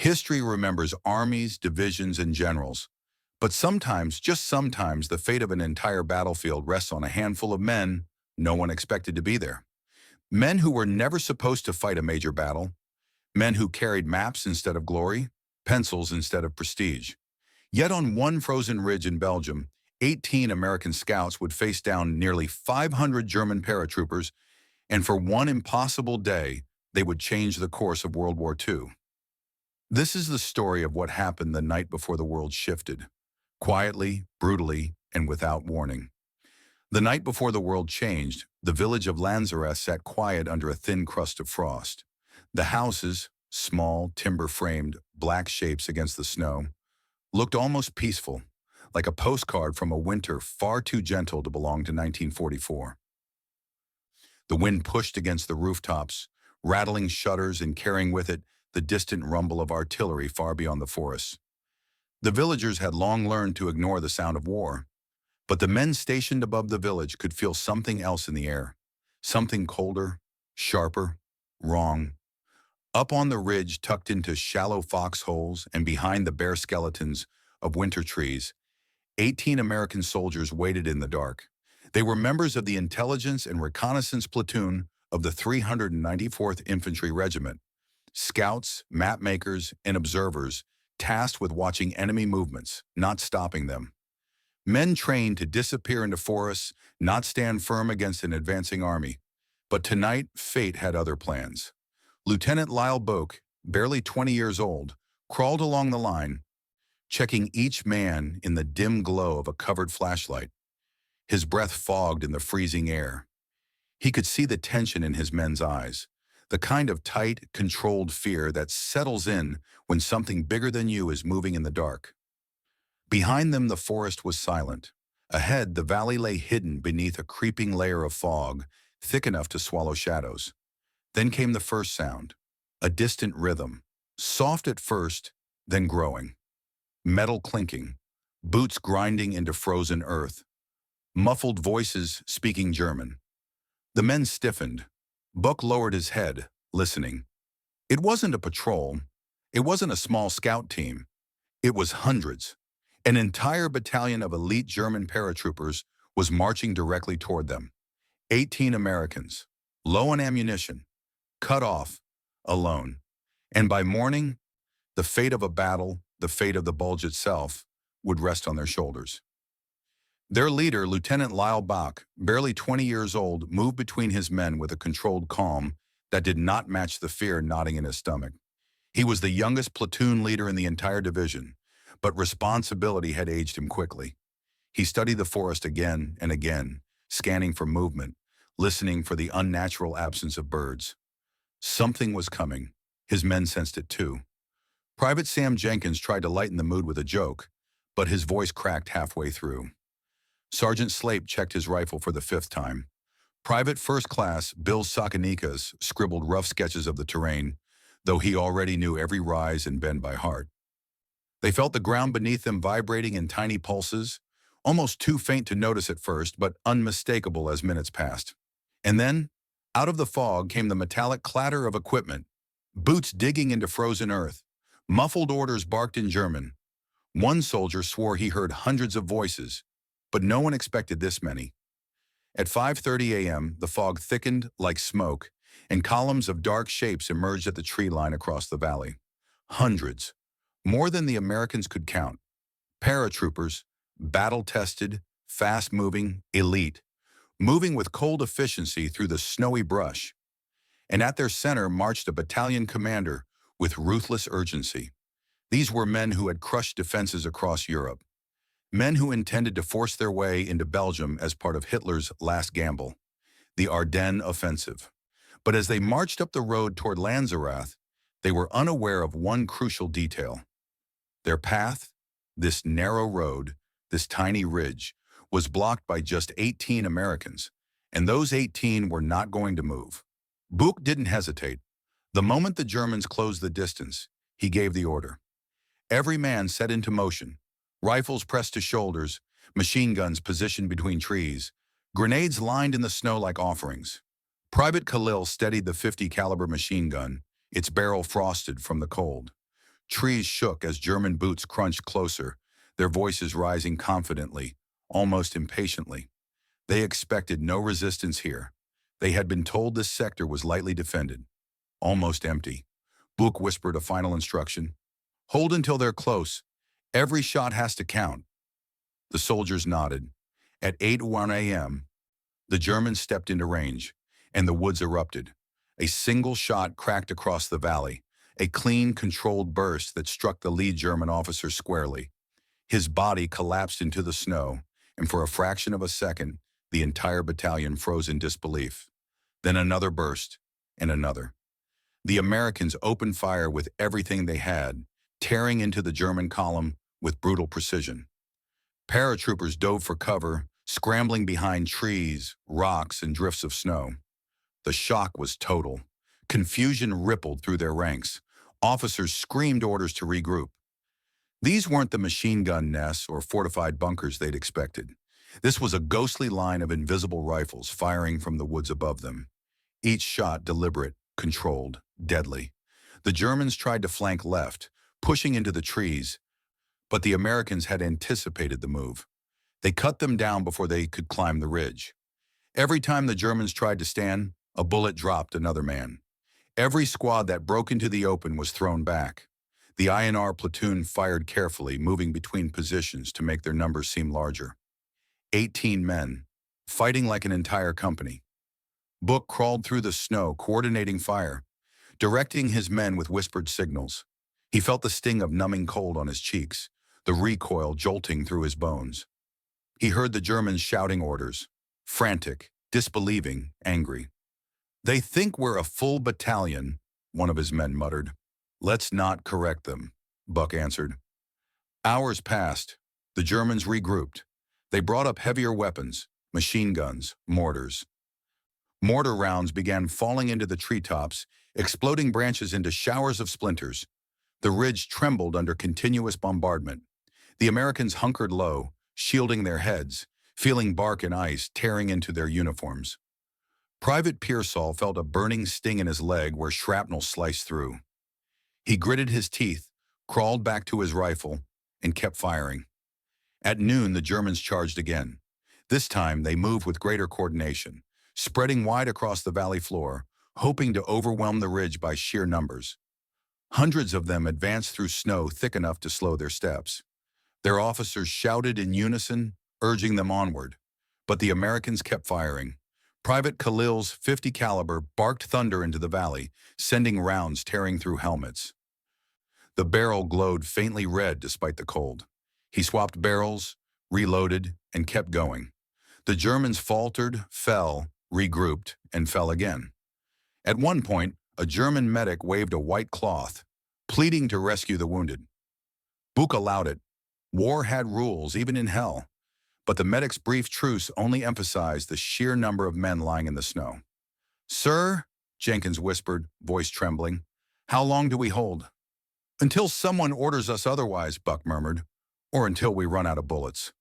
History remembers armies, divisions, and generals. But sometimes, just sometimes, the fate of an entire battlefield rests on a handful of men no one expected to be there. Men who were never supposed to fight a major battle. Men who carried maps instead of glory, pencils instead of prestige. Yet on one frozen ridge in Belgium, 18 American scouts would face down nearly 500 German paratroopers, and for one impossible day, they would change the course of World War II. This is the story of what happened the night before the world shifted, quietly, brutally, and without warning. The night before the world changed, the village of Lanzerath sat quiet under a thin crust of frost. The houses, small, timber-framed, black shapes against the snow, looked almost peaceful, like a postcard from a winter far too gentle to belong to 1944. The wind pushed against the rooftops, rattling shutters and carrying with it the distant rumble of artillery far beyond the forests. The villagers had long learned to ignore the sound of war, but the men stationed above the village could feel something else in the air, something colder, sharper, wrong. Up on the ridge, tucked into shallow foxholes and behind the bare skeletons of winter trees, 18 American soldiers waited in the dark. They were members of the intelligence and reconnaissance platoon of the 394th Infantry Regiment, scouts, mapmakers, and observers tasked with watching enemy movements, not stopping them. Men trained to disappear into forests, not stand firm against an advancing army. But tonight, fate had other plans. Lieutenant Lyle Boak, barely 20 years old, crawled along the line, checking each man in the dim glow of a covered flashlight. His breath fogged in the freezing air. He could see the tension in his men's eyes, the kind of tight, controlled fear that settles in when something bigger than you is moving in the dark. Behind them, the forest was silent. Ahead, the valley lay hidden beneath a creeping layer of fog, thick enough to swallow shadows. Then came the first sound, a distant rhythm, soft at first, then growing. Metal clinking, boots grinding into frozen earth, muffled voices speaking German. The men stiffened. Buck lowered his head, listening. It wasn't a patrol. It wasn't a small scout team. It was hundreds. An entire battalion of elite German paratroopers was marching directly toward them. 18 Americans, low on ammunition, cut off, alone. And by morning, the fate of a battle, the fate of the Bulge itself, would rest on their shoulders. Their leader, Lieutenant Lyle Boak, barely 20 years old, moved between his men with a controlled calm that did not match the fear knotting in his stomach. He was the youngest platoon leader in the entire division, but responsibility had aged him quickly. He studied the forest again and again, scanning for movement, listening for the unnatural absence of birds. Something was coming. His men sensed it too. Private Sam Jenkins tried to lighten the mood with a joke, but his voice cracked halfway through. Sergeant Slape checked his rifle for the 5th time. Private First Class Bill Sakanikas scribbled rough sketches of the terrain, though he already knew every rise and bend by heart. They felt the ground beneath them vibrating in tiny pulses, almost too faint to notice at first, but unmistakable as minutes passed. And then, out of the fog came the metallic clatter of equipment, boots digging into frozen earth, muffled orders barked in German. One soldier swore he heard hundreds of voices, but no one expected this many. At 5:30 a.m., the fog thickened like smoke, and columns of dark shapes emerged at the tree line across the valley. Hundreds, more than the Americans could count. Paratroopers, battle-tested, fast-moving, elite, moving with cold efficiency through the snowy brush. And at their center marched a battalion commander with ruthless urgency. These were men who had crushed defenses across Europe. Men who intended to force their way into Belgium as part of Hitler's last gamble, the Ardennes offensive. But as they marched up the road toward Lanzerath, they were unaware of one crucial detail. Their path, this narrow road, this tiny ridge, was blocked by just 18 Americans, and those 18 were not going to move. Book didn't hesitate. The moment the Germans closed the distance, he gave the order. Every man set into motion, rifles pressed to shoulders, machine guns positioned between trees, grenades lined in the snow like offerings. Private Khalil steadied the .50 caliber machine gun, its barrel frosted from the cold. Trees shook as German boots crunched closer, their voices rising confidently, almost impatiently. They expected no resistance here. They had been told this sector was lightly defended, almost empty. Book whispered a final instruction. Hold until they're close. Every shot has to count. The soldiers nodded. At 8:01 a.m., the Germans stepped into range, and the woods erupted. A single shot cracked across the valley, a clean, controlled burst that struck the lead German officer squarely. His body collapsed into the snow, and for a fraction of a second, the entire battalion froze in disbelief. Then another burst, and another. The Americans opened fire with everything they had, tearing into the German column with brutal precision. Paratroopers dove for cover, scrambling behind trees, rocks, and drifts of snow. The shock was total. Confusion rippled through their ranks. Officers screamed orders to regroup. These weren't the machine gun nests or fortified bunkers they'd expected. This was a ghostly line of invisible rifles firing from the woods above them. Each shot deliberate, controlled, deadly. The Germans tried to flank left, pushing into the trees, but the Americans had anticipated the move. They cut them down before they could climb the ridge. Every time the Germans tried to stand, a bullet dropped another man. Every squad that broke into the open was thrown back. The INR platoon fired carefully, moving between positions to make their numbers seem larger. 18 men, fighting like an entire company. Book crawled through the snow, coordinating fire, directing his men with whispered signals. He felt the sting of numbing cold on his cheeks, the recoil jolting through his bones. He heard the Germans shouting orders, frantic, disbelieving, angry. "They think we're a full battalion," one of his men muttered. "Let's not correct them," Buck answered. Hours passed. The Germans regrouped. They brought up heavier weapons, machine guns, mortars. Mortar rounds began falling into the treetops, exploding branches into showers of splinters. The ridge trembled under continuous bombardment. The Americans hunkered low, shielding their heads, feeling bark and ice tearing into their uniforms. Private Pearsall felt a burning sting in his leg where shrapnel sliced through. He gritted his teeth, crawled back to his rifle, and kept firing. At noon, the Germans charged again. This time, they moved with greater coordination, spreading wide across the valley floor, hoping to overwhelm the ridge by sheer numbers. Hundreds of them advanced through snow thick enough to slow their steps. Their officers shouted in unison, urging them onward. But the Americans kept firing. Private Khalil's .50 caliber barked thunder into the valley, sending rounds tearing through helmets. The barrel glowed faintly red despite the cold. He swapped barrels, reloaded, and kept going. The Germans faltered, fell, regrouped, and fell again. At one point, a German medic waved a white cloth, pleading to rescue the wounded. Buch allowed it. War had rules, even in hell. But the medic's brief truce only emphasized the sheer number of men lying in the snow. "Sir," Jenkins whispered, voice trembling, "how long do we hold?" "Until someone orders us otherwise," Buck murmured, "or until we run out of bullets."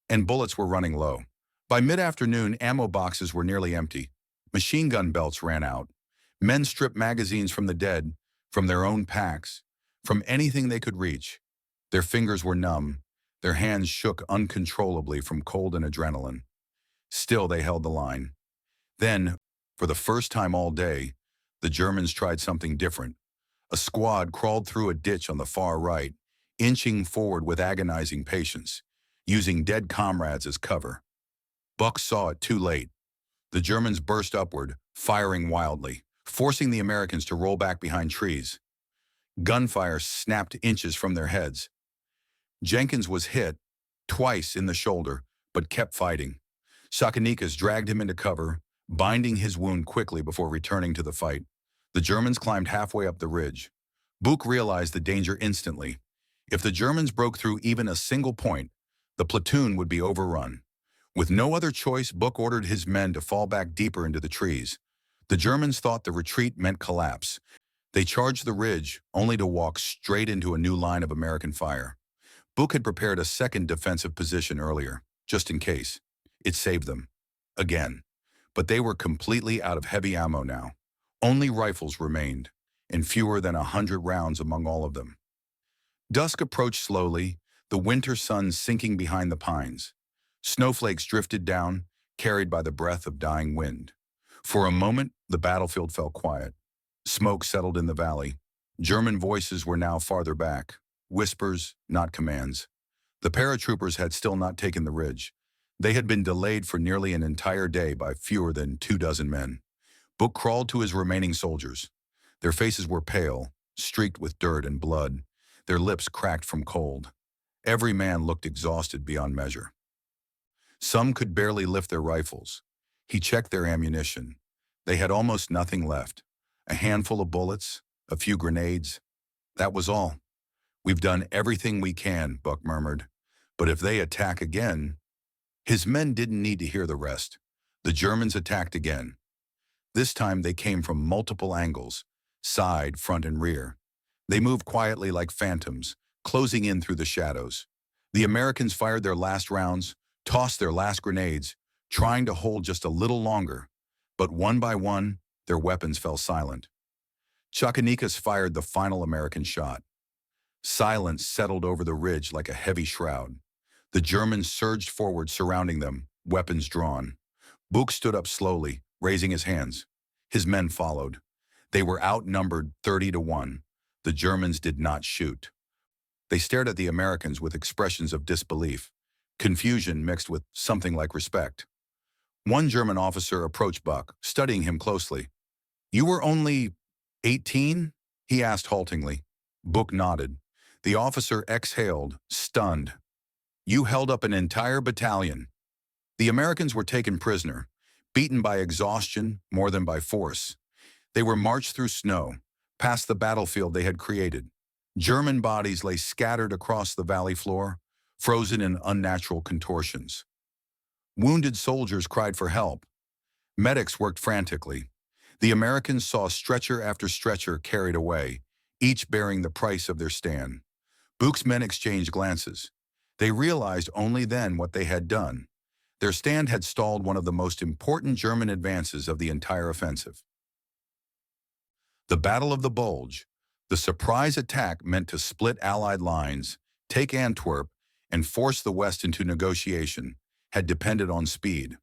And bullets were running low. By mid-afternoon, ammo boxes were nearly empty. Machine gun belts ran out. Men stripped magazines from the dead, from their own packs, from anything they could reach. Their fingers were numb. Their hands shook uncontrollably from cold and adrenaline. Still, they held the line. Then, for the first time all day, the Germans tried something different. A squad crawled through a ditch on the far right, inching forward with agonizing patience, using dead comrades as cover. Buck saw it too late. The Germans burst upward, firing wildly, forcing the Americans to roll back behind trees. Gunfire snapped inches from their heads. Jenkins was hit, twice in the shoulder, but kept fighting. Sakanikas dragged him into cover, binding his wound quickly before returning to the fight. The Germans climbed halfway up the ridge. Buch realized the danger instantly. If the Germans broke through even a single point, the platoon would be overrun. With no other choice, Buch ordered his men to fall back deeper into the trees. The Germans thought the retreat meant collapse. They charged the ridge, only to walk straight into a new line of American fire. Buch had prepared a second defensive position earlier, just in case. It saved them. Again. But they were completely out of heavy ammo now. Only rifles remained. and fewer than 100 rounds among all of them. Dusk approached slowly, the winter sun sinking behind the pines. Snowflakes drifted down, carried by the breath of dying wind. For a moment, the battlefield fell quiet. Smoke settled in the valley. German voices were now farther back. Whispers, not commands. The paratroopers had still not taken the ridge. They had been delayed for nearly an entire day by fewer than 24 men. Book crawled to his remaining soldiers. Their faces were pale, streaked with dirt and blood, their lips cracked from cold. Every man looked exhausted beyond measure. Some could barely lift their rifles. He checked their ammunition. They had almost nothing left. A handful of bullets, a few grenades. That was all. "We've done everything we can," Buck murmured. "But if they attack again..." His men didn't need to hear the rest. The Germans attacked again. This time they came from multiple angles, side, front, and rear. They moved quietly like phantoms, closing in through the shadows. The Americans fired their last rounds, tossed their last grenades, trying to hold just a little longer. But one by one, their weapons fell silent. Chakanikas fired the final American shot. Silence settled over the ridge like a heavy shroud. The Germans surged forward, surrounding them, weapons drawn. Buch stood up slowly, raising his hands. His men followed. They were outnumbered 30-1. The Germans did not shoot. They stared at the Americans with expressions of disbelief, confusion mixed with something like respect. One German officer approached Buck, studying him closely. "You were only 18?" he asked haltingly. Buck nodded. The officer exhaled, stunned. "You held up an entire battalion." The Americans were taken prisoner, beaten by exhaustion more than by force. They were marched through snow, past the battlefield they had created. German bodies lay scattered across the valley floor, frozen in unnatural contortions. Wounded soldiers cried for help. Medics worked frantically. The Americans saw stretcher after stretcher carried away, each bearing the price of their stand. Buch's men exchanged glances. They realized only then what they had done. Their stand had stalled one of the most important German advances of the entire offensive. The Battle of the Bulge, the surprise attack meant to split Allied lines, take Antwerp, and force the West into negotiation, had depended on speed.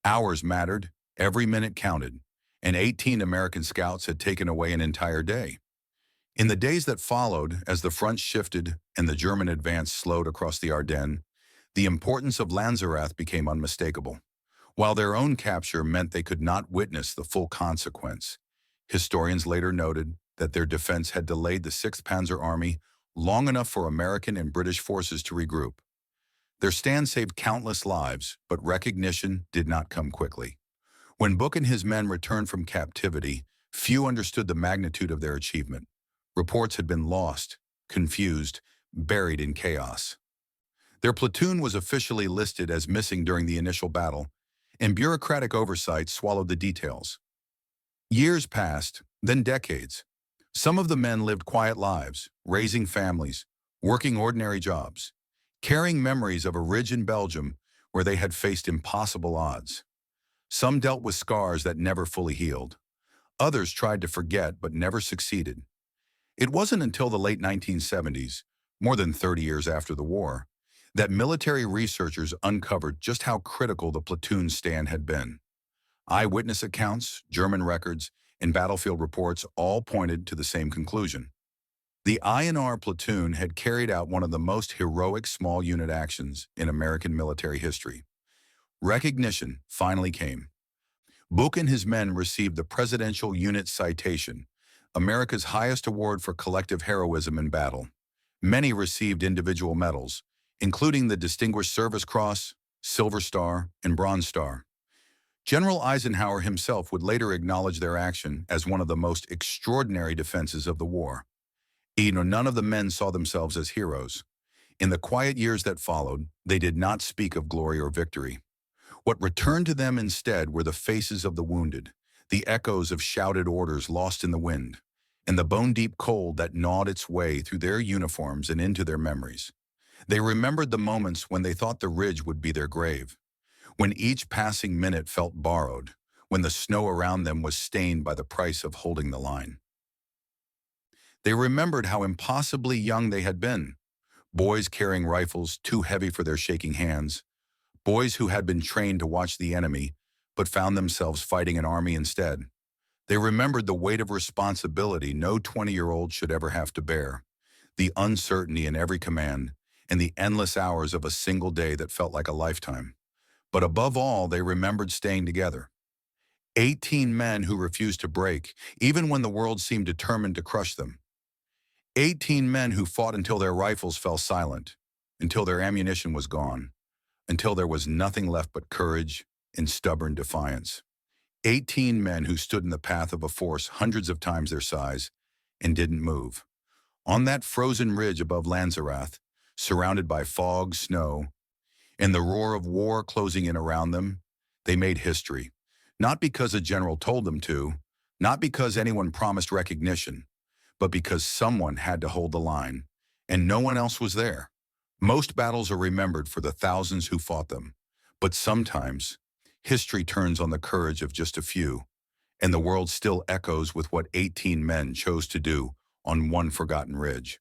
Hours mattered, every minute counted, and 18 American scouts had taken away an entire day. In the days that followed, as the front shifted and the German advance slowed across the Ardennes, the importance of Lanzerath became unmistakable. While their own capture meant they could not witness the full consequence, historians later noted that their defense had delayed the 6th Panzer Army long enough for American and British forces to regroup. Their stand saved countless lives, but recognition did not come quickly. When Buch and his men returned from captivity, few understood the magnitude of their achievement. Reports had been lost, confused, buried in chaos. Their platoon was officially listed as missing during the initial battle, and bureaucratic oversight swallowed the details. Years passed, then decades. Some of the men lived quiet lives, raising families, working ordinary jobs, carrying memories of a ridge in Belgium where they had faced impossible odds. Some dealt with scars that never fully healed. Others tried to forget but never succeeded. It wasn't until the late 1970s, more than 30 years after the war, that military researchers uncovered just how critical the platoon stand had been. Eyewitness accounts, German records, and battlefield reports all pointed to the same conclusion. The INR platoon had carried out one of the most heroic small unit actions in American military history. Recognition finally came. Buch and his men received the Presidential Unit Citation, America's highest award for collective heroism in battle. Many received individual medals, including the Distinguished Service Cross, Silver Star, and Bronze Star. General Eisenhower himself would later acknowledge their action as one of the most extraordinary defenses of the war. None of the men saw themselves as heroes. In the quiet years that followed, they did not speak of glory or victory. What returned to them instead were the faces of the wounded, the echoes of shouted orders lost in the wind, and the bone-deep cold that gnawed its way through their uniforms and into their memories. They remembered the moments when they thought the ridge would be their grave, when each passing minute felt borrowed, when the snow around them was stained by the price of holding the line. They remembered how impossibly young they had been. Boys carrying rifles too heavy for their shaking hands. Boys who had been trained to watch the enemy, but found themselves fighting an army instead. They remembered the weight of responsibility no 20-year-old should ever have to bear, the uncertainty in every command, and the endless hours of a single day that felt like a lifetime. But above all, they remembered staying together. 18 men who refused to break, even when the world seemed determined to crush them. 18 men who fought until their rifles fell silent, until their ammunition was gone, until there was nothing left but courage and stubborn defiance. 18 men who stood in the path of a force hundreds of times their size and didn't move. On that frozen ridge above Lanzerath, surrounded by fog, snow, and the roar of war closing in around them, they made history. Not because a general told them to, not because anyone promised recognition, but because someone had to hold the line, and no one else was there. Most battles are remembered for the thousands who fought them, but sometimes history turns on the courage of just a few, and the world still echoes with what 18 men chose to do on one forgotten ridge.